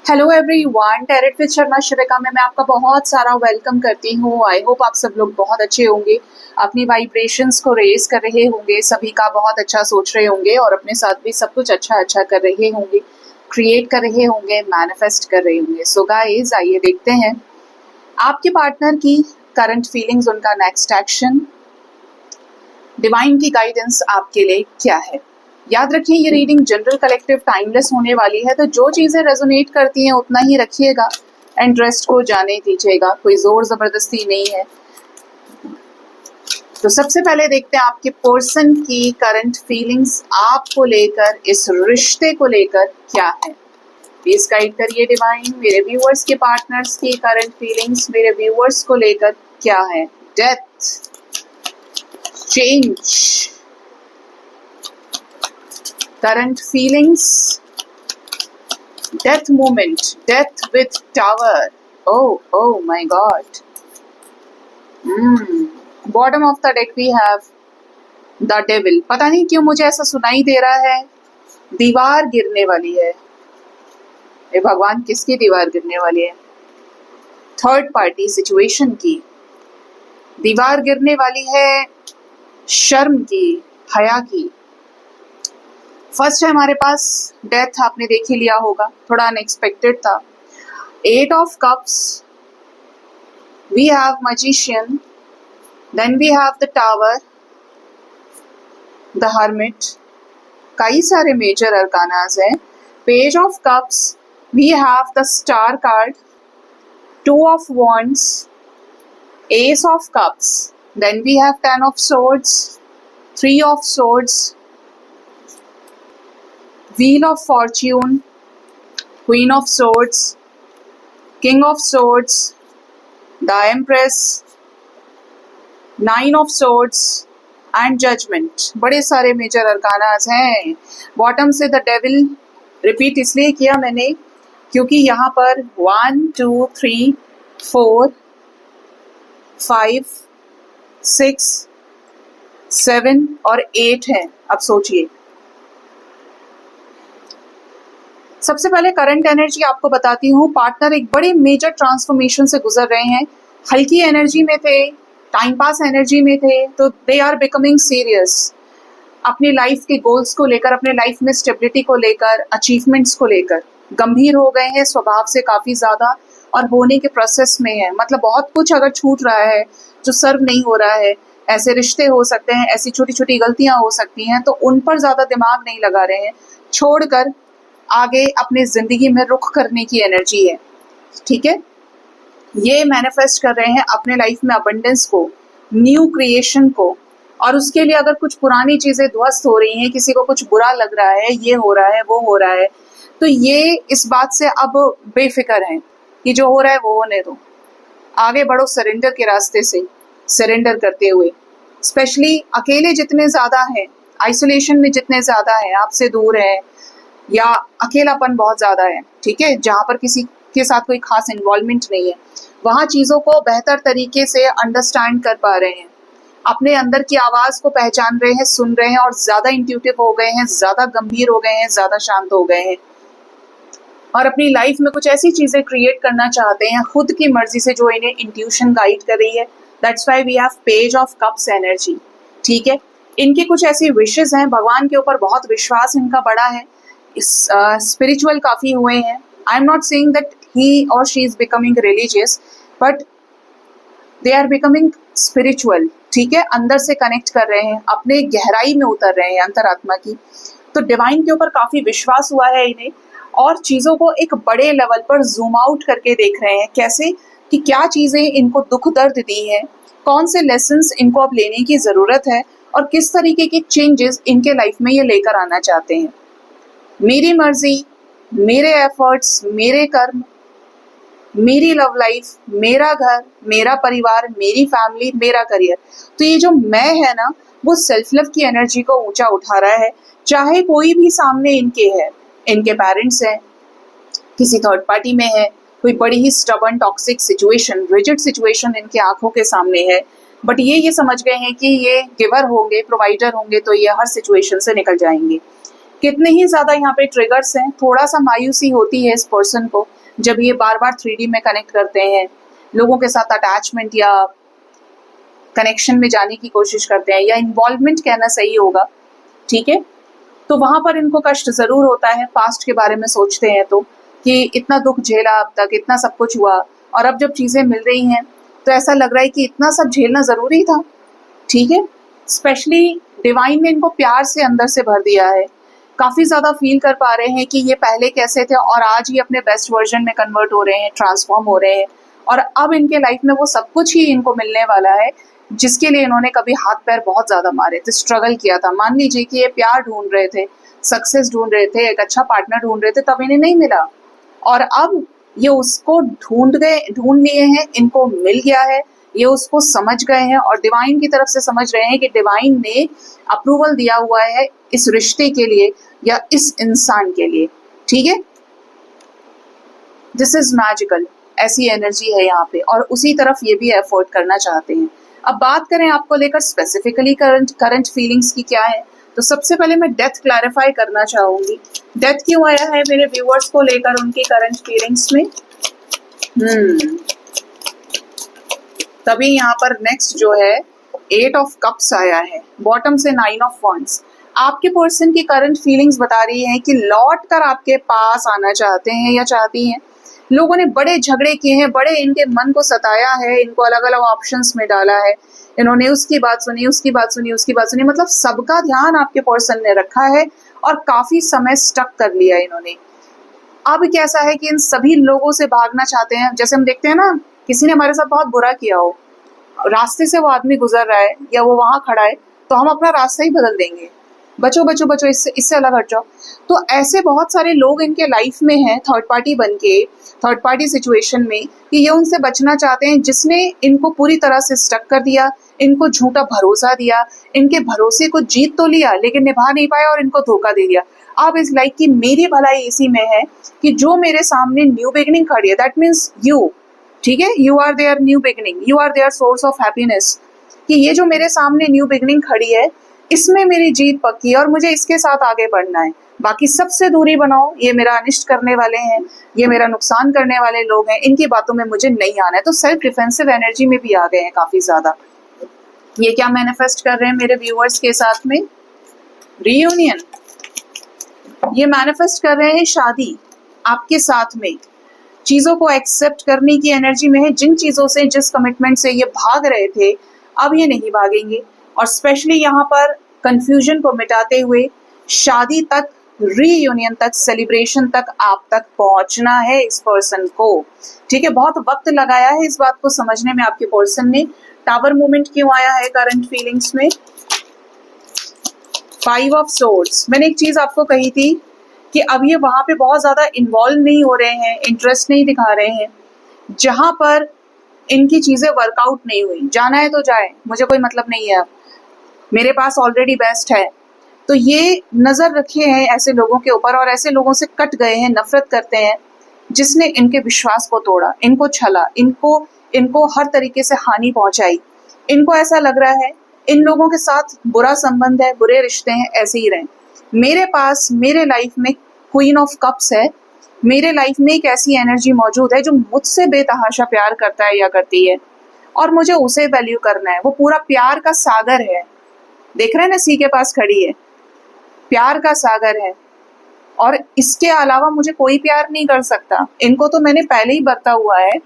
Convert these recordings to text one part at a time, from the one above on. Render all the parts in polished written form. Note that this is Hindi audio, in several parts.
Hello everyone, tarot with Sharma Shivika में मैं आपका बहुत सारा वेलकम करती हूँ। आई होप आप सब लोग बहुत अच्छे होंगे, अपनी वाइब्रेशंस को रेज कर रहे होंगे, सभी का बहुत अच्छा सोच रहे होंगे और अपने साथ भी सब कुछ अच्छा अच्छा कर रहे होंगे, क्रिएट कर रहे होंगे, मैनिफेस्ट कर रहे होंगे। सो गाइस, आइए देखते हैं आपके पार्टनर की करंट फीलिंग्स, उनका नेक्स्ट एक्शन, डिवाइन की गाइडेंस आपके लिए क्या है। याद रखिए, ये रीडिंग जनरल, कलेक्टिव, टाइमलेस होने वाली है, तो जो चीजें रेजोनेट करती हैं उतना ही रखिएगा एंड रेस्ट को जाने दीजिएगा। कोई जोर जबरदस्ती नहीं है। तो सबसे पहले देखते हैं आपके पर्सन की करंट फीलिंग्स आपको लेकर, इस रिश्ते को लेकर क्या है। प्लीज गाइड करिए डिवाइन, मेरे व्यूअर्स के पार्टनर्स की करंट फीलिंग्स मेरे व्यूअर्स को लेकर क्या है। Death, change, current feelings, death moment, death with tower. Oh my god. Bottom of the deck we have the devil. पता नहीं क्यों मुझे ऐसा सुनाई दे रहा है, दीवार गिरने वाली है। ए भगवान, किसकी दीवार गिरने वाली है? थर्ड पार्टी सिचुएशन की दीवार गिरने वाली है, शर्म की, हया की। फर्स्ट है हमारे पास डेथ, आपने देख ही लिया होगा, थोड़ा अनएक्सपेक्टेड था। 8 of cups, we have magician, then we have the tower, the hermit, कई सारे मेजर अरकानास हैं। Page of cups, we have the star card, 2 of wands, ace of cups, then we have 10 of swords, 3 of swords, Wheel of Fortune, Queen of Swords, King of Swords, the Empress, 9 of Swords and Judgment। बड़े सारे मेजर अरकानास हैं। बॉटम से द डेविल रिपीट इसलिए किया मैंने क्योंकि यहाँ पर 1 2 3 4 5 6 7 और 8 है। अब सोचिए, सबसे पहले करंट एनर्जी आपको बताती हूँ। पार्टनर एक बड़े मेजर ट्रांसफॉर्मेशन से गुजर रहे हैं। हल्की एनर्जी में थे, टाइम पास एनर्जी में थे, तो दे आर बिकमिंग सीरियस अपनी लाइफ के गोल्स को लेकर, अपने लाइफ में स्टेबिलिटी को लेकर, अचीवमेंट्स को लेकर गंभीर हो गए हैं स्वभाव से काफी ज्यादा, और होने के प्रोसेस में है। मतलब बहुत कुछ अगर छूट रहा है जो सर्व नहीं हो रहा है, ऐसे रिश्ते हो सकते हैं, ऐसी छोटी छोटी गलतियां हो सकती हैं, तो उन पर ज्यादा दिमाग नहीं लगा रहे हैं, छोड़कर आगे अपने जिंदगी में रुख करने की एनर्जी है। ठीक है, ये मैनिफेस्ट कर रहे हैं अपने लाइफ में अबंडेंस को, न्यू क्रिएशन को, और उसके लिए अगर कुछ पुरानी चीजें ध्वस्त हो रही हैं, किसी को कुछ बुरा लग रहा है, ये हो रहा है, वो हो रहा है, तो ये इस बात से अब बेफिक्र हैं कि जो हो रहा है वो होने दो, आगे बढ़ो सरेंडर के रास्ते से, सरेंडर करते हुए। स्पेशली अकेले जितने ज्यादा हैं, आइसोलेशन में जितने ज्यादा हैं, आपसे दूर हैं, या अकेलापन बहुत ज्यादा है, ठीक है, जहां पर किसी के साथ कोई खास इन्वॉल्वमेंट नहीं है, वहां चीजों को बेहतर तरीके से अंडरस्टैंड कर पा रहे हैं, अपने अंदर की आवाज को पहचान रहे हैं, सुन रहे हैं, और ज्यादा इंट्यूटिव हो गए हैं, ज्यादा गंभीर हो गए हैं, ज्यादा शांत हो गए हैं, और अपनी लाइफ में कुछ ऐसी चीजें क्रिएट करना चाहते हैं खुद की मर्जी से जो इन्हें इंट्यूशन गाइड कर रही है। That's why we have page of cups energy. ठीक है, इनकी कुछ ऐसी विशेस हैं, भगवान के ऊपर बहुत विश्वास इनका बड़ा है, स्पिरिचुअल काफी हुए हैं। I am not saying that he और she is becoming religious, but they are becoming spiritual. ठीक है, अंदर से कनेक्ट कर रहे हैं, अपने गहराई में उतर रहे हैं अंतरात्मा की। तो डिवाइन के ऊपर काफी विश्वास हुआ है इन्हें, और चीजों को एक बड़े लेवल पर जूम आउट करके देख रहे हैं, कैसे कि क्या चीजें इनको दुख दर्द दी है, कौन से लेसन्स इनको अब लेने की जरूरत है, और किस तरीके के चेंजेस इनके लाइफ में ये लेकर आना चाहते हैं। मेरी मर्जी, मेरे एफर्ट्स, मेरे कर्म, मेरी लव लाइफ, मेरा घर, मेरा परिवार, मेरी फैमिली, मेरा करियर। तो ये जो मैं है ना, वो सेल्फ लव की एनर्जी को ऊंचा उठा रहा है, चाहे कोई भी सामने इनके है, इनके पेरेंट्स है, किसी थर्ड पार्टी में है, कोई बड़ी ही stubborn, toxic situation, rigid situation इनके आंखों के सामने है, बट ये समझ गए हैं कि ये गिवर होंगे, प्रोवाइडर होंगे, तो ये हर सिचुएशन से निकल जाएंगे। कितने ही ज्यादा यहाँ पे ट्रिगर्स हैं, थोड़ा सा मायूसी होती है इस पर्सन को, जब ये बार बार 3D में कनेक्ट करते हैं, लोगों के साथ अटैचमेंट या कनेक्शन में जाने की कोशिश करते हैं, या इन्वॉल्वमेंट कहना सही होगा, ठीक है, तो वहां पर इनको कष्ट जरूर होता है। पास्ट के बारे में सोचते हैं तो कि इतना दुख झेला अब तक, इतना सब कुछ हुआ, और अब जब चीजें मिल रही हैं तो ऐसा लग रहा है कि इतना सब झेलना जरूरी था, ठीक है। स्पेशली डिवाइन ने इनको प्यार से अंदर से भर दिया है, काफी ज्यादा फील कर पा रहे हैं कि ये पहले कैसे थे और आज ये अपने बेस्ट वर्जन में कन्वर्ट हो रहे हैं, ट्रांसफॉर्म हो रहे हैं, और अब इनके लाइफ में वो सब कुछ ही इनको मिलने वाला है जिसके लिए इन्होंने कभी हाथ पैर बहुत ज्यादा मारे थे, स्ट्रगल किया था। मान लीजिए कि ये प्यार ढूंढ रहे थे, सक्सेस ढूंढ रहे थे, एक अच्छा पार्टनर ढूंढ रहे थे, तब इन्हें नहीं मिला, और अब ये उसको ढूंढ लिए हैं, इनको मिल गया है, ये उसको समझ गए हैं और डिवाइन की तरफ से समझ रहे हैं कि डिवाइन ने अप्रूवल दिया हुआ है इस रिश्ते के लिए या इस इंसान के लिए, ठीक है। दिस इज मैजिकल, ऐसी एनर्जी है यहाँ पे, और उसी तरफ ये भी एफर्ट करना चाहते हैं। अब बात करें आपको लेकर स्पेसिफिकली करंट फीलिंग्स की क्या है, तो सबसे पहले मैं डेथ क्लैरिफाई करना चाहूंगी। डेथ क्यों आया है मेरे व्यूअर्स को लेकर उनकी करंट फीलिंग्स में। तभी यहाँ पर नेक्स्ट जो है 8 ऑफ कप्स आया है, बॉटम से 9 ऑफ वॉन्ड्स। आपके पर्सन की करंट फीलिंग्स बता रही है कि लौट कर आपके पास आना चाहते हैं या चाहती हैं। लोगों ने बड़े झगड़े किए हैं, बड़े इनके मन को सताया है, इनको अलग अलग ऑप्शंस में डाला है, इन्होंने उसकी बात सुनी, उसकी बात सुनी, उसकी बात सुनी, मतलब सबका ध्यान आपके पर्सन ने रखा है और काफी समय स्टक कर लिया इन्होंने। अब कैसा है कि इन सभी लोगों से भागना चाहते हैं। जैसे हम देखते हैं ना, किसी ने हमारे साथ बहुत बुरा किया हो, रास्ते से वो आदमी गुजर रहा है या वो वहां खड़ा है, तो हम अपना रास्ता ही बदल देंगे, बचो बचो बचो, इससे अलग हट जाओ। तो ऐसे बहुत सारे लोग इनके लाइफ में हैं, थर्ड पार्टी बनके, थर्ड पार्टी सिचुएशन में, कि ये उनसे बचना चाहते हैं जिसने इनको पूरी तरह से स्टक कर दिया, इनको झूठा भरोसा दिया, इनके भरोसे को जीत तो लिया लेकिन निभा नहीं पाया और इनको धोखा दे दिया। अब इस लाइफ की मेरी भलाई इसी में है कि जो मेरे सामने न्यू बिगिनिंग खड़ी है, दैट मीन्स यू, ठीक है, you are their new beginning, you are their source of happiness, कि ये जो मेरे सामने न्यू बिगिनिंग खड़ी है इसमें मेरी जीत पक्की है और मुझे इसके साथ आगे बढ़ना है। बाकी सबसे दूरी बनाओ, ये मेरा अनिष्ट करने वाले हैं, ये मेरा नुकसान करने वाले लोग हैं, इनकी बातों में मुझे नहीं आना है। तो सेल्फ डिफेंसिव एनर्जी में भी आ गए हैं काफी ज्यादा। ये क्या मैनिफेस्ट कर रहे हैं मेरे व्यूअर्स के साथ में? रीयूनियन। ये मैनिफेस्ट कर रहे हैं शादी आपके साथ में, चीजों को एक्सेप्ट करने की एनर्जी में है। जिन चीजों से, जिस कमिटमेंट से ये भाग रहे थे, अब ये नहीं भागेंगे, और स्पेशली यहाँ पर कंफ्यूजन को मिटाते हुए शादी तक, रीयूनियन तक, सेलिब्रेशन तक आप तक पहुंचना है इस पर्सन को, ठीक है। बहुत वक्त लगाया है इस बात को समझने में आपके पर्सन ने। टावर मूवमेंट क्यों आया है करंट फीलिंग्स में? 5 ऑफ सोर्ड्स। मैंने एक चीज आपको कही थी कि अब ये वहां पे बहुत ज्यादा इन्वॉल्व नहीं हो रहे हैं, इंटरेस्ट नहीं दिखा रहे हैं, जहां पर इनकी चीजें वर्कआउट नहीं हुई। जाना है तो जाए, मुझे कोई मतलब नहीं है, अब मेरे पास ऑलरेडी बेस्ट है। तो ये नजर रखे हैं ऐसे लोगों के ऊपर और ऐसे लोगों से कट गए हैं, नफरत करते हैं, जिसने इनके विश्वास को तोड़ा, इनको छला, इनको हर तरीके से हानि पहुंचाई। इनको ऐसा लग रहा है इन लोगों के साथ बुरा संबंध है, बुरे रिश्ते हैं, ऐसे ही रहें। मेरे पास, मेरे लाइफ में क्वीन ऑफ कप्स है, मेरे लाइफ में एक ऐसी एनर्जी मौजूद है जो मुझसे बेतहाशा प्यार करता है या करती है, और मुझे उसे वैल्यू करना है। वो पूरा प्यार का सागर है, देख रहे हैं ना, सी के पास खड़ी है, प्यार का सागर है, और इसके अलावा मुझे कोई प्यार नहीं कर सकता। इनको तो मैंने पहले ही बरता हुआ है।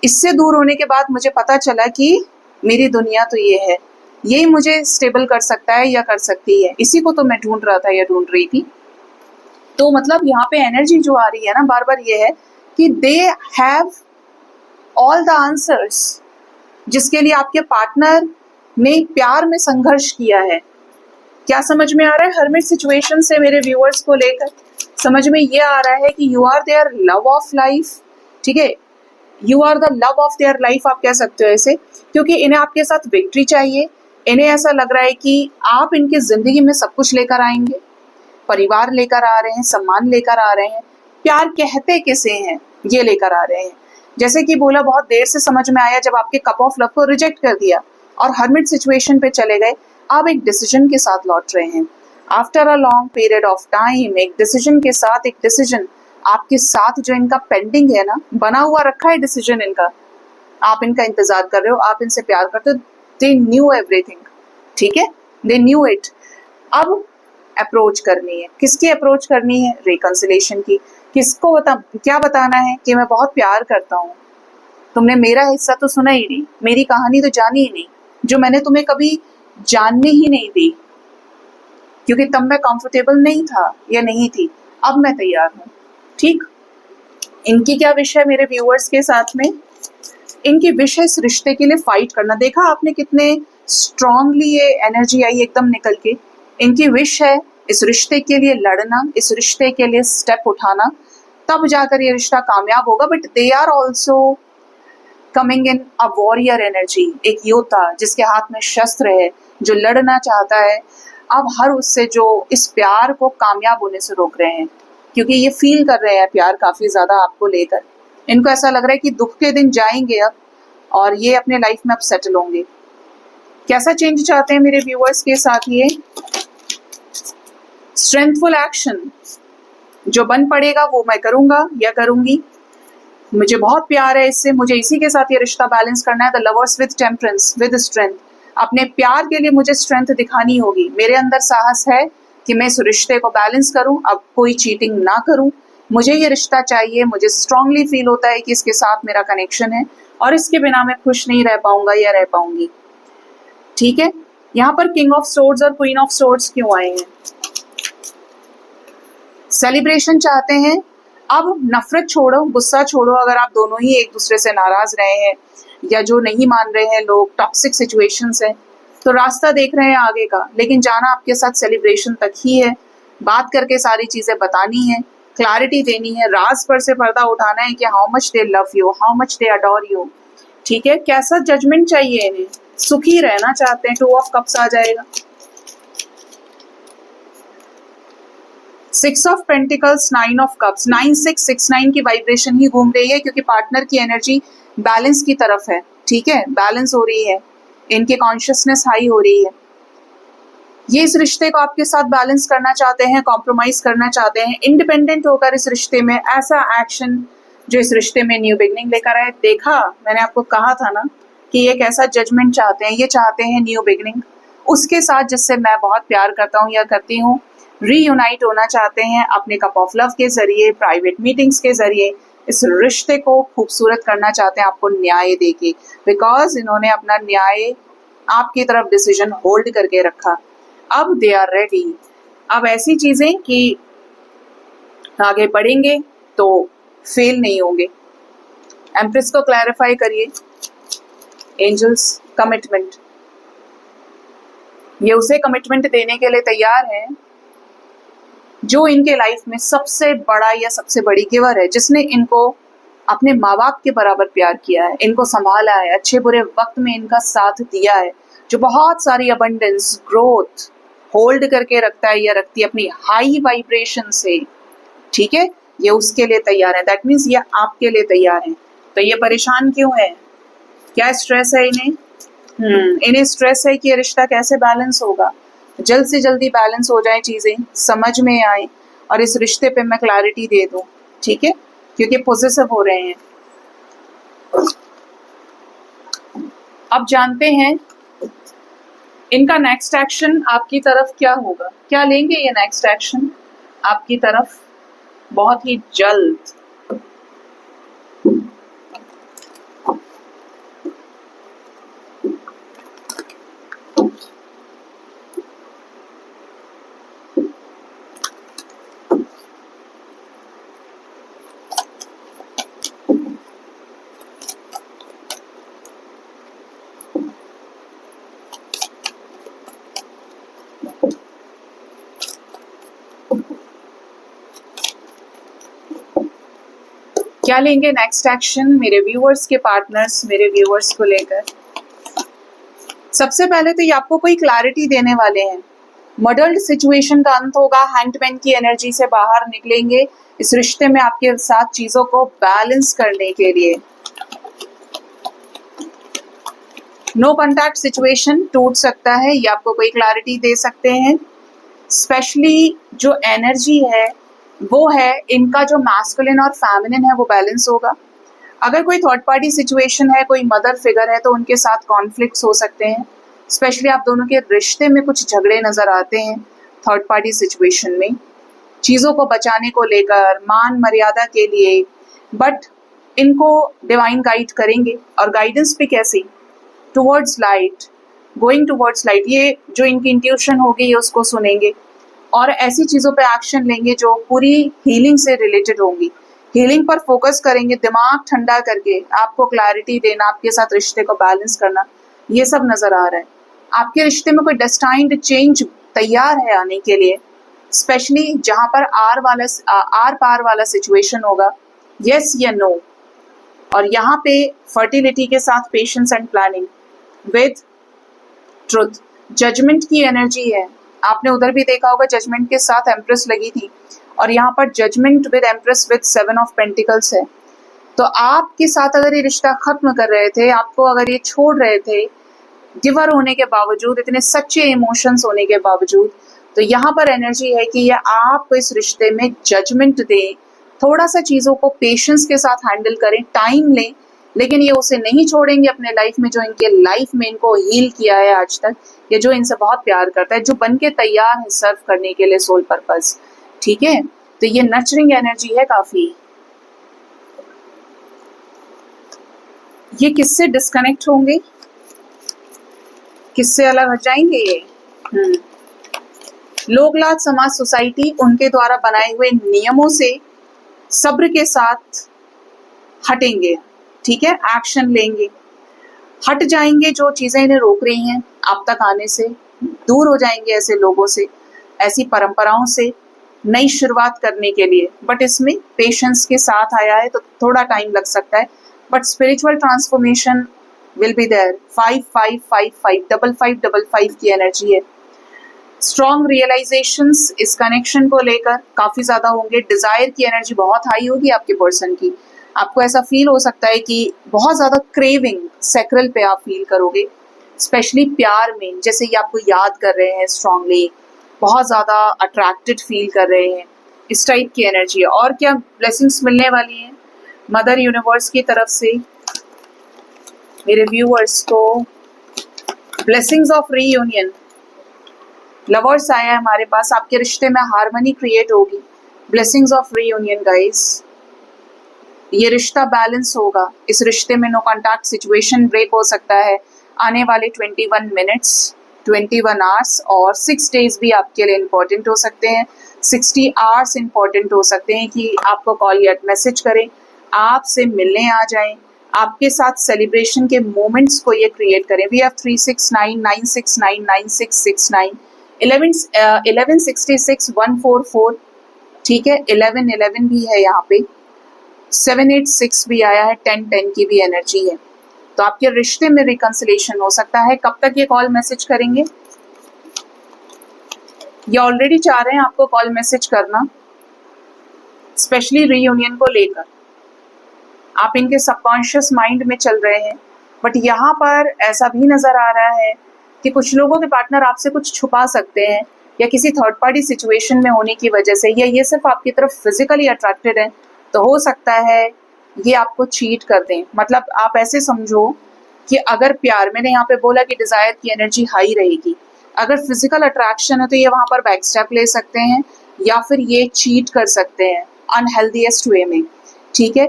इससे दूर होने के बाद मुझे पता चला कि मेरी दुनिया तो ये है, यही मुझे स्टेबल कर सकता है या कर सकती है। इसी को तो मैं ढूंढ रहा था या ढूंढ रही थी। तो मतलब यहाँ पे एनर्जी जो आ रही है ना बार बार, ये है कि they have all the answers, जिसके लिए आपके पार्टनर ने प्यार में संघर्ष किया है। क्या समझ में आ रहा है? हर्मिट सिचुएशन से मेरे व्यूअर्स को लेकर समझ में ये आ रहा है कि you are their love of life, ठीक है, you are the love of their life, आप कह सकते हो ऐसे, क्योंकि इन्हें आपके साथ विक्ट्री चाहिए। इन्हें ऐसा लग रहा है कि आप इनकी जिंदगी में सब कुछ लेकर आएंगे, परिवार लेकर आ रहे हैं, सम्मान लेकर आ रहे हैं, प्यार कहते किसे हैं ये लेकर आ रहे हैं। जैसे कि बोला, बहुत देर से समझ में आया जब आपके कप ऑफ लव को रिजेक्ट कर दिया और हर्मिट सिचुएशन पे चले गए। आप एक डिसीजन के साथ लौट रहे हैं, after a long period of time, एक डिसीजन के साथ, एक डिसीजन आपके साथ जो इनका पेंडिंग है ना, बना हुआ रखा है डिसीजन इनका, आप इनका इंतजार कर रहे हो, आप इनसे प्यार करते हो, दे न्यू एवरीथिंग, ठीक है, दे न्यू इट। अब अप्रोच करनी है, किसकी अप्रोच करनी है? रिकंसिलेशन की। किसको क्या बताना है कि मैं बहुत प्यार करता हूँ, तुमने मेरा हिस्सा तो सुना ही नहीं, मेरी कहानी तो जानी ही नहीं, जो मैंने तुम्हें कभी जानने ही नहीं दी, क्योंकि तब मैं कंफर्टेबल नहीं था या नहीं थी, अब मैं तैयार हूँ। ठीक, इनकी क्या विश है मेरे व्यूअर्स के साथ में? इनकी विश है इस रिश्ते के लिए फाइट करना। देखा आपने कितने स्ट्रांगली ये एनर्जी आई एकदम निकल के। इनकी विश है इस रिश्ते के लिए लड़ना, इस रिश्ते के लिए स्टेप उठाना, तब जाकर ये रिश्ता कामयाब होगा। But they are also coming in a warrior energy, एक योद्धा जिसके हाथ में शस्त्र है, जो लड़ना चाहता है। अब हर उससे जो इस प्यार को कामयाब होने से रोक रहे हैं, क्योंकि ये फील कर रहे हैं प्यार काफी ज्यादा आपको लेकर। इनको ऐसा लग रहा है कि दुख के दिन जाएंगे अब, और ये अपने लाइफ में अब सेटल होंगे। कैसा चेंज चाहते हैं मेरे व्यूअर्स के साथ? ये स्ट्रेंथफुल एक्शन जो बन पड़ेगा वो मैं करूंगा या करूंगी। मुझे बहुत प्यार है इससे, मुझे इसी के साथ ये रिश्ता बैलेंस करना है। The lovers with temperance with strength, अपने प्यार के लिए मुझे स्ट्रेंथ दिखानी होगी। मेरे अंदर साहस है कि मैं इस रिश्ते को बैलेंस करूं, अब कोई चीटिंग ना करूं। मुझे ये रिश्ता चाहिए, मुझे स्ट्रांगली फील होता है कि इसके साथ मेरा कनेक्शन है, और इसके बिना मैं खुश नहीं रह पाऊंगा या रह पाऊंगी। ठीक है, यहाँ पर किंग ऑफ सोर्ड्स और क्वीन ऑफ सोर्ड्स क्यों आए हैं? सेलिब्रेशन चाहते हैं। अब नफरत छोड़ो, गुस्सा छोड़ो। अगर आप दोनों ही एक दूसरे से नाराज रहे हैं या जो नहीं मान रहे हैं लोग, टॉक्सिक सिचुएशंस है, तो रास्ता देख रहे हैं आगे का, लेकिन जाना आपके साथ सेलिब्रेशन तक ही है। बात करके सारी चीजें बतानी है, क्लैरिटी देनी है, राज पर से पर्दा उठाना है कि how much they love you, how much they adore you. ठीक है, कैसा जजमेंट चाहिए इन्हें? सुखी रहना चाहते हैं। 2 ऑफ कप्स आ जाएगा। 6 ऑफ पेंटिकल्स, 9 ऑफ कप्स। 9669 की वाइब्रेशन ही घूम रही है, क्योंकि पार्टनर की एनर्जी बैलेंस की तरफ है। ठीक है, बैलेंस हो रही है, इनकी कॉन्शियसनेस हाई हो रही है। ये इस रिश्ते को आपके साथ बैलेंस करना चाहते हैं, कॉम्प्रोमाइज करना चाहते हैं, इंडिपेंडेंट होकर इस रिश्ते में ऐसा एक्शन जो इस रिश्ते में न्यू बिगनिंग लेकर आए। देखा, मैंने आपको कहा था ना कि ये कैसा जजमेंट चाहते हैं। ये चाहते हैं न्यू बिगनिंग उसके साथ जिससे मैं बहुत प्यार करता हूँ या करती हूँ। रीयूनाइट होना चाहते हैं अपने कप ऑफ लव के जरिए, प्राइवेट मीटिंग्स के जरिए। इस रिश्ते को खूबसूरत करना चाहते हैं आपको न्याय देके, बिकॉज इन्होंने अपना न्याय आपकी तरफ डिसीजन होल्ड करके रखा। अब दे आर रेडी। अब ऐसी चीजें कि आगे बढ़ेंगे तो फेल नहीं होंगे। एम्प्रेस को क्लैरिफाई करिए। एंजल्स, कमिटमेंट, ये उसे कमिटमेंट देने के लिए तैयार है जो इनके लाइफ में सबसे बड़ा या सबसे बड़ी गिवर है, जिसने इनको अपने माँ बाप के बराबर प्यार किया है, इनको संभाला है, अच्छे बुरे वक्त में इनका साथ दिया है, जो बहुत सारी अबंडेंस, ग्रोथ होल्ड करके रखता है या रखती है अपनी हाई वाइब्रेशन से। ठीक है, ये उसके लिए तैयार है। दैट मीन्स ये आपके लिए तैयार है। तो ये परेशान क्यों है? क्या स्ट्रेस है इन्हें? इन्हें स्ट्रेस है कि ये रिश्ता कैसे बैलेंस होगा। जल्द से जल्दी बैलेंस हो जाए, चीजें समझ में आए और इस रिश्ते पे मैं क्लैरिटी दे दूं। ठीक है, क्योंकि पॉजिटिव हो रहे हैं। अब जानते हैं इनका नेक्स्ट एक्शन आपकी तरफ क्या होगा। क्या लेंगे ये नेक्स्ट एक्शन आपकी तरफ बहुत ही जल्द। क्या लेंगे नेक्स्ट एक्शन मेरे व्यूअर्स के पार्टनर्स, मेरे व्यूअर्स को लेकर? सबसे पहले तो ये आपको कोई क्लैरिटी देने वाले हैं। मडल्ड सिचुएशन का अंत होगा, हैंडमैन की एनर्जी से बाहर निकलेंगे इस रिश्ते में आपके साथ चीजों को बैलेंस करने के लिए। नो कॉन्टैक्ट सिचुएशन टूट सकता है, ये आपको कोई क्लैरिटी दे सकते हैं। स्पेशली जो एनर्जी है वो है इनका जो मैस्कुलिन और फेमिनिन है वो बैलेंस होगा। अगर कोई थर्ड पार्टी सिचुएशन है, कोई मदर फिगर है, तो उनके साथ कॉन्फ्लिक्ट्स हो सकते हैं। स्पेशली आप दोनों के रिश्ते में कुछ झगड़े नजर आते हैं थर्ड पार्टी सिचुएशन में, चीज़ों को बचाने को लेकर, मान मर्यादा के लिए। बट इनको डिवाइन गाइड करेंगे, और गाइडेंस पे कैसे? Towards light, going towards light. ये जो इनकी इंट्यूशन होगी ये उसको सुनेंगे और ऐसी चीज़ों पे एक्शन लेंगे जो पूरी हीलिंग से रिलेटेड होंगी। हीलिंग पर फोकस करेंगे, दिमाग ठंडा करके आपको क्लैरिटी देना, आपके साथ रिश्ते को बैलेंस करना, ये सब नजर आ रहा है। आपके रिश्ते में कोई डेस्टाइन्ड चेंज तैयार है आने के लिए, स्पेशली जहां पर आर पार वाला सिचुएशन होगा, यस या नो। और यहाँ पे फर्टिलिटी के साथ patience and planning with truth. Judgement की एनर्जी है, आपने उधर भी देखा होगा जजमेंट के साथ एम्प्रेस लगी थी, और यहाँ पर judgement with empress with 7 of pentacles है। तो आपके साथ अगर ये रिश्ता खत्म कर रहे थे, आपको अगर ये छोड़ रहे थे, गिवर होने के बावजूद, इतने सच्चे इमोशंस होने के बावजूद, तो यहाँ पर एनर्जी है कि ये आपको इस रिश्ते में जजमेंट दें, थोड़ा सा चीज़ों को पेशेंस के साथ हैंडल करें, टाइम लें, लेकिन ये उसे नहीं छोड़ेंगे अपने लाइफ में जो इनके लाइफ में इनको हील किया है आज तक, या जो इनसे बहुत प्यार करता है, जो बन के तैयार है सर्व करने के लिए सोल पर्पस। ठीक है, तो ये नर्चरिंग एनर्जी है काफी। ये किससे डिस्कनेक्ट होंगे, किससे अलग हट जाएंगे ये? लोकलाज समाज सोसाइटी उनके द्वारा बनाए हुए नियमों से सब्र के साथ हटेंगे। ठीक है, एक्शन लेंगे, हट जाएंगे जो चीजें इन्हें रोक रही हैं आप तक आने से, दूर हो जाएंगे ऐसे लोगों से, ऐसी परंपराओं से, नई शुरुआत करने के लिए। बट इसमें पेशेंस के साथ आया है तो थोड़ा टाइम लग सकता है, but spiritual transformation will be there. 5555 5555 की एनर्जी है। स्ट्रॉन्ग रियलाइजेशंस इस कनेक्शन को लेकर काफी ज्यादा होंगे। डिजायर की एनर्जी बहुत हाई होगी आपके पर्सन की। आपको ऐसा फील हो सकता है कि बहुत ज्यादा क्रेविंग सैक्रल पे आप फील करोगे, स्पेशली प्यार में, जैसे ये आपको याद कर रहे हैं स्ट्रांगली, बहुत ज्यादा अट्रैक्टेड फील कर रहे हैं, इस टाइप की एनर्जी है। और क्या ब्लेसिंग्स मिलने वाली हैं मदर यूनिवर्स की तरफ से मेरे व्यूअर्स को? ब्लेसिंग्स ऑफ रीयूनियन, लवर्स आया है हमारे पास, आपके रिश्ते में हार्मनी क्रिएट होगी। ब्लेसिंग्स ऑफ रीयूनियन गाइस, ये रिश्ता बैलेंस होगा। इस रिश्ते में नो कॉन्टैक्ट सिचुएशन ब्रेक हो सकता है आने वाले 21 मिनट्स, 21 आवर्स और 6 डेज भी आपके लिए इंपॉर्टेंट हो सकते हैं। 60 आवर्स इंपॉर्टेंट हो सकते हैं कि आपको कॉल या मैसेज करें, आपसे मिलने आ जाएं, आपके साथ सेलिब्रेशन के मोमेंट्स को ये क्रिएट करें। We have 369 969 9669 1166 144। ठीक है, 1111 भी है यहाँ पे, 786 भी आया है, 1010 की भी एनर्जी है। तो आपके रिश्ते में रिकंसिलेशन हो सकता है। कब तक ये कॉल मैसेज करेंगे? ये ऑलरेडी चाह रहे हैं आपको कॉल मैसेज करना, स्पेशली रीयूनियन को लेकर। आप इनके सबकॉन्शियस माइंड में चल रहे हैं, बट यहाँ पर ऐसा भी नजर आ रहा है कि कुछ लोगों के पार्टनर आपसे कुछ छुपा सकते हैं, या किसी थर्ड पार्टी सिचुएशन में होने की वजह से, या ये सिर्फ आपकी तरफ फिजिकली अट्रैक्टेड है, तो हो सकता है ये आपको चीट कर दें। मतलब आप ऐसे समझो कि अगर प्यार, मैंने यहाँ पे बोला कि डिजायर की एनर्जी हाई रहेगी, अगर फिजिकल अट्रैक्शन है तो ये वहां पर बैक स्टेप ले सकते हैं, या फिर ये चीट कर सकते हैं अनहेल्दीएस्ट वे में। ठीक है,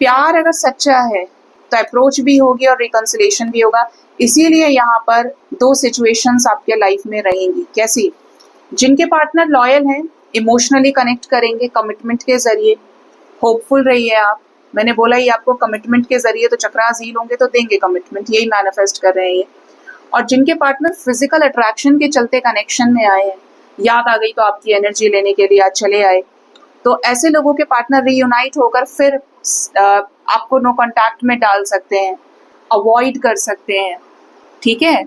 प्यार अगर सच्चा है तो अप्रोच भी होगी और रिकंसिलेशन भी होगा। इसीलिए यहाँ पर 2 सिचुएशंस आपके लाइफ में रहेंगी। कैसी? जिनके पार्टनर लॉयल हैं, इमोशनली कनेक्ट करेंगे कमिटमेंट के जरिए, होपफुल रहिए आप। मैंने बोला ही आपको, कमिटमेंट के जरिए तो चक्रास हील होंगे तो देंगे कमिटमेंट, यही मैनिफेस्ट कर रहे हैं ये। और जिनके पार्टनर फिजिकल अट्रैक्शन के चलते कनेक्शन में आए हैं, याद आ गई तो आपकी एनर्जी लेने के लिए आज चले आए, तो ऐसे लोगों के पार्टनर रीयूनाइट होकर फिर आपको नो कॉन्टैक्ट में डाल सकते हैं, अवॉइड कर सकते हैं। ठीक है,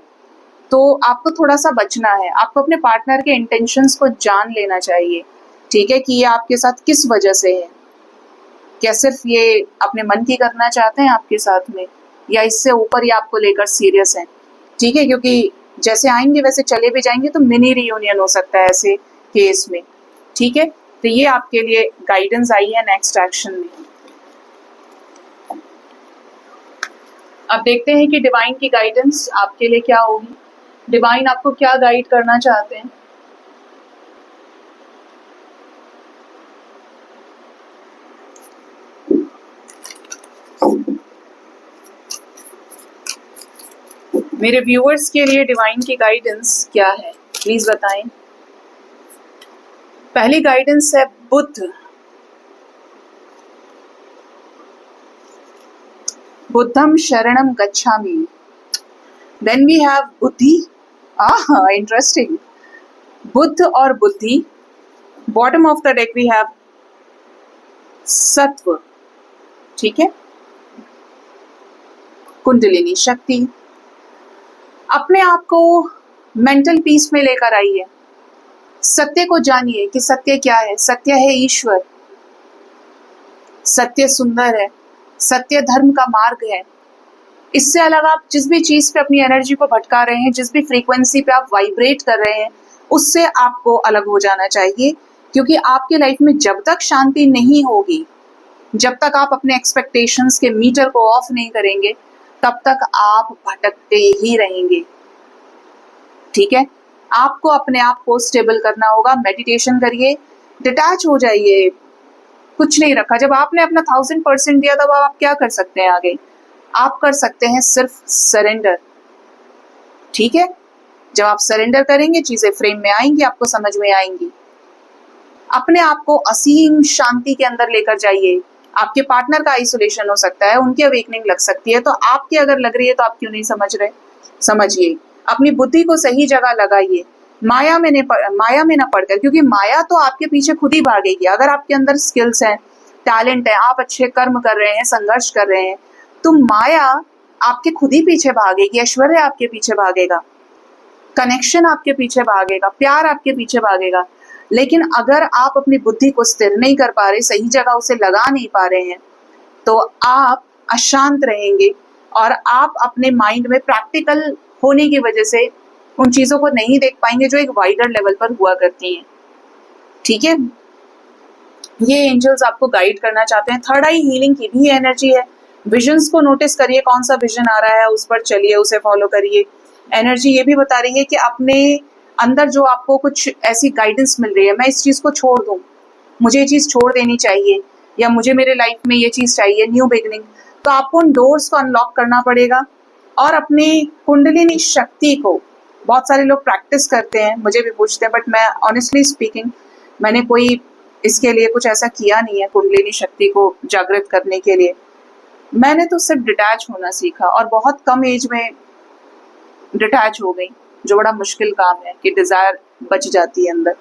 तो आपको थोड़ा सा बचना है, आपको अपने पार्टनर के इंटेंशंस को जान लेना चाहिए। ठीक है, कि ये आपके साथ किस वजह से है, क्या सिर्फ ये अपने मन की करना चाहते हैं आपके साथ में, या इससे ऊपर ही आपको लेकर सीरियस हैं। ठीक है, क्योंकि जैसे आएंगे वैसे चले भी जाएंगे, तो मिनी रियूनियन हो सकता है ऐसे केस में। ठीक है, तो ये आपके लिए गाइडेंस आई है नेक्स्ट एक्शन में। अब देखते हैं कि डिवाइन की गाइडेंस आपके लिए क्या होगी, डिवाइन आपको क्या गाइड करना चाहते हैं। मेरे व्यूअर्स के लिए डिवाइन की गाइडेंस क्या है, प्लीज बताएं। पहली गाइडेंस है बुद्ध। बुद्धम शरणम गच्छामि। Then we have buddhi. Interesting. Buddha और बुद्धि। Bottom of the deck we have sattva. ठीक है, कुंडलिनी शक्ति। अपने आप को मेंटल पीस में लेकर आइए, सत्य को जानिए कि सत्य क्या है। सत्य है ईश्वर, सत्य सुंदर है, सत्य धर्म का मार्ग है। इससे अलग आप जिस भी चीज पे अपनी एनर्जी को भटका रहे हैं, जिस भी फ्रीक्वेंसी पे आप वाइब्रेट कर रहे हैं, उससे आपको अलग हो जाना चाहिए। क्योंकि आपके लाइफ में जब तक शांति नहीं होगी, जब तक आप अपने एक्सपेक्टेशंस के मीटर को ऑफ नहीं करेंगे, तब तक आप भटकते ही रहेंगे। ठीक है, आपको अपने आप को स्टेबल करना होगा। मेडिटेशन करिए, डिटैच हो जाइए, कुछ नहीं रखा। जब आपने अपना 1000% दिया, तब आप क्या कर सकते हैं आगे? आप कर सकते हैं सिर्फ सरेंडर। ठीक है, जब आप सरेंडर करेंगे, चीजें फ्रेम में आएंगी, आपको समझ में आएंगी। अपने आप को असीम शांति के अंदर लेकर जाइए। आपके पार्टनर का आइसोलेशन हो सकता है, उनकी अवेकनिंग लग सकती है, तो आपकी अगर लग रही है तो आप क्यों नहीं समझ रहे? समझिए, अपनी बुद्धि को सही जगह लगाइए। माया में ना पड़कर, क्योंकि माया तो आपके पीछे खुद ही भागेगी। अगर आपके अंदर स्किल्स हैं, टैलेंट है, आप अच्छे कर्म कर रहे हैं, संघर्ष कर रहे हैं, तो माया आपके खुद ही पीछे भागेगी। ऐश्वर्य आपके पीछे भागेगा, कनेक्शन आपके पीछे भागेगा, प्यार आपके पीछे भागेगा। लेकिन अगर आप अपनी बुद्धि को स्थिर नहीं कर पा रहे, सही जगह उसे लगा नहीं पा रहे हैं, तो आप अशांत रहेंगे और आप अपने माइंड में प्रैक्टिकल होने की वजह से उन चीजों को नहीं देख पाएंगे जो एक वाइडर लेवल पर हुआ करती हैं। ठीक है, ये एंजल्स आपको गाइड करना चाहते हैं। थर्ड आई हीलिंग की भी एनर्जी है। विजन्स को नोटिस करिए, कौन सा विजन आ रहा है, उस पर चलिए, उसे फॉलो करिए। एनर्जी ये भी बता रही है कि अपने अंदर जो आपको कुछ ऐसी गाइडेंस मिल रही है, मैं इस चीज को छोड़ दूं, मुझे ये चीज छोड़ देनी चाहिए, या मुझे मेरे लाइफ में ये चीज चाहिए, न्यू बिगिनिंग, तो आपको उन डोर्स को अनलॉक करना पड़ेगा। और अपने कुंडलिनी शक्ति को, बहुत सारे लोग प्रैक्टिस करते हैं, मुझे भी पूछते हैं, बट मैं ऑनेस्टली स्पीकिंग मैंने कोई इसके लिए कुछ ऐसा किया नहीं है। कुंडलिनी शक्ति को जागृत करने के लिए मैंने तो सिर्फ डिटैच होना सीखा, और बहुत कम एज में डिटैच हो गई, जो बड़ा मुश्किल काम है कि डिजायर बच जाती है अंदर।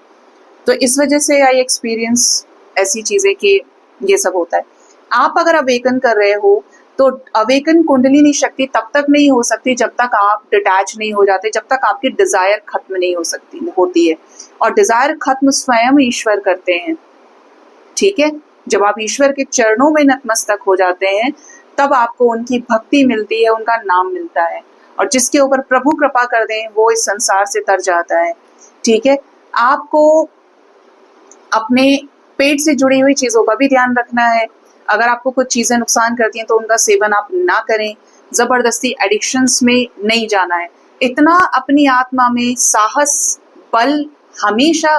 तो इस वजह से आई एक्सपीरियंस ऐसी चीजें कि ये सब होता है। आप अगर अवेकन कर रहे हो, तो अवेकन कुंडलिनी शक्ति तब तक नहीं हो सकती जब तक आप डिटैच नहीं हो जाते, जब तक आपकी डिजायर खत्म नहीं होती है। और डिजायर खत्म स्वयं ईश्वर करते हैं। ठीक है, जब आप ईश्वर के चरणों में नतमस्तक हो जाते हैं, तब आपको उनकी भक्ति मिलती है, उनका नाम मिलता है। और जिसके ऊपर प्रभु कृपा कर दें, वो इस संसार से तर जाता है। ठीक है, आपको अपने पेट से जुड़ी हुई चीजों का भी ध्यान रखना है। अगर आपको कुछ चीजें नुकसान करती हैं, तो उनका सेवन आप ना करें। जबरदस्ती एडिक्शंस में नहीं जाना है। इतना अपनी आत्मा में साहस, बल हमेशा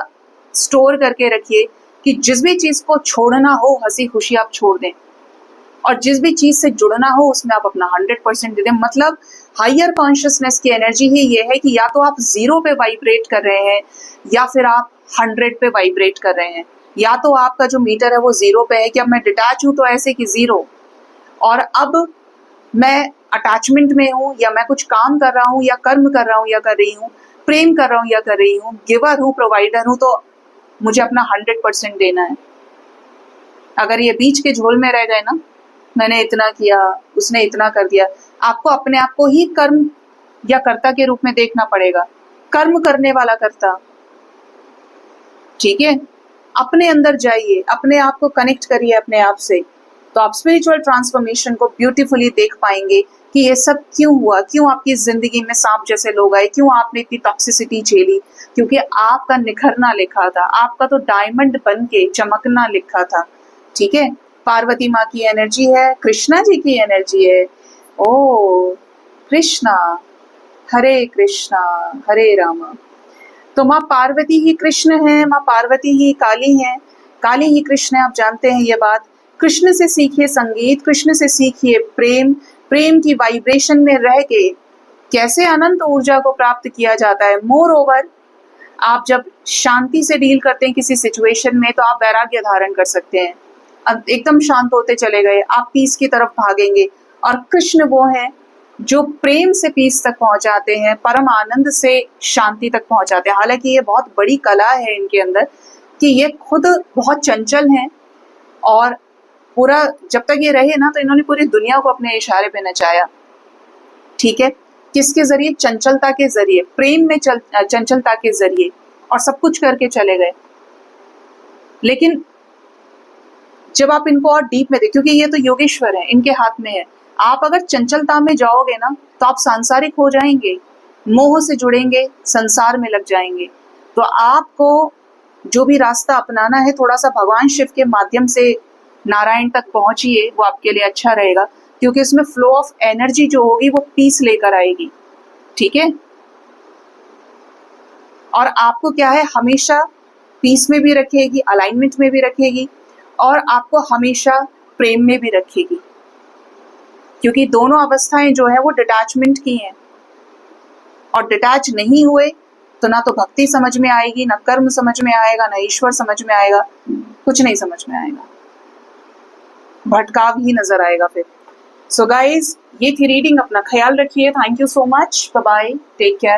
स्टोर करके रखिए कि जिस भी चीज को छोड़ना हो, हंसी खुशी आप छोड़ दें, और जिस भी चीज से जुड़ना हो उसमें आप अपना 100% दे दें। मतलब हायर कॉन्शियसनेस की एनर्जी ही ये है कि या तो आप 0 पे वाइब्रेट कर रहे हैं, या फिर आप 100 पे वाइब्रेट कर रहे हैं। या तो आपका जो मीटर है वो 0 पे है कि अब मैं डिटैच हूं, तो ऐसे कि 0, और अब मैं अटैचमेंट में हूं, या मैं कुछ काम कर रहा हूं, या कर्म कर रहा हूं, या कर रही हूं, प्रेम कर रहा हूं या कर रही हूं, गिवर हूं, प्रोवाइडर हूं, तो मुझे अपना 100% देना है। अगर ये बीच के झोल में रह गए ना, मैंने इतना किया, उसने इतना कर दिया, आपको अपने आप को ही कर्म या कर्ता के रूप में देखना पड़ेगा। कर्म करने वाला कर्ता। ठीक है, अपने अंदर जाइए, अपने आप को कनेक्ट करिए अपने आप से, तो तो आप स्पिरिचुअल ट्रांसफॉर्मेशन को ब्यूटीफुली देख पाएंगे कि ये सब क्यों हुआ, क्यों आपकी जिंदगी में सांप जैसे लोग आए, क्यों आपने इतनी टॉक्सिसिटी झेली, क्योंकि आपका निखरना लिखा था, आपका तो डायमंड बन के चमकना लिखा था। ठीक है, पार्वती माँ की एनर्जी है, कृष्णा जी की एनर्जी है। ओ कृष्णा, हरे कृष्णा हरे रामा। तो माँ पार्वती ही कृष्ण है, माँ पार्वती ही काली है, काली ही कृष्ण है, आप जानते हैं ये बात। कृष्ण से सीखिए संगीत, कृष्ण से सीखिए प्रेम, प्रेम की वाइब्रेशन में रह के कैसे अनंत ऊर्जा को प्राप्त किया जाता है। मोर ओवर, आप जब शांति से डील करते हैं किसी सिचुएशन में तो आप वैराग्य धारण कर सकते हैं। अब एकदम शांत होते चले गए, आप पीस की तरफ भागेंगे। और कृष्ण वो है जो प्रेम से पीस तक पहुंचाते हैं, परम आनंद से शांति तक पहुंचाते हैं। हालांकि ये बहुत बड़ी कला है इनके अंदर कि ये खुद बहुत चंचल हैं और पूरा जब तक ये रहे ना तो इन्होंने पूरी दुनिया को अपने इशारे पे नचाया। ठीक है, किसके जरिए? चंचलता के जरिए, प्रेम में चंचलता के जरिए, और सब कुछ करके चले गए। लेकिन जब आप इनको और डीप में देखें, क्योंकि ये तो योगेश्वर है, इनके हाथ में है, आप अगर चंचलता में जाओगे ना तो आप सांसारिक हो जाएंगे, मोह से जुड़ेंगे, संसार में लग जाएंगे। तो आपको जो भी रास्ता अपनाना है, थोड़ा सा भगवान शिव के माध्यम से नारायण तक पहुंचिए, वो आपके लिए अच्छा रहेगा, क्योंकि इसमें फ्लो ऑफ एनर्जी जो होगी वो पीस लेकर आएगी। ठीक है, और आपको क्या है, हमेशा पीस में भी रखेगी, अलाइनमेंट में भी रखेगी, और आपको हमेशा प्रेम में भी रखेगी, क्योंकि दोनों अवस्थाएं जो है वो डिटैचमेंट की हैं। और डिटैच नहीं हुए तो ना तो भक्ति समझ में आएगी, ना कर्म समझ में आएगा, ना ईश्वर समझ में आएगा, कुछ नहीं समझ में आएगा, भटकाव ही नजर आएगा फिर। सो गाइज, ये थी रीडिंग, अपना ख्याल रखिए। Thank you so much, bye bye, take care.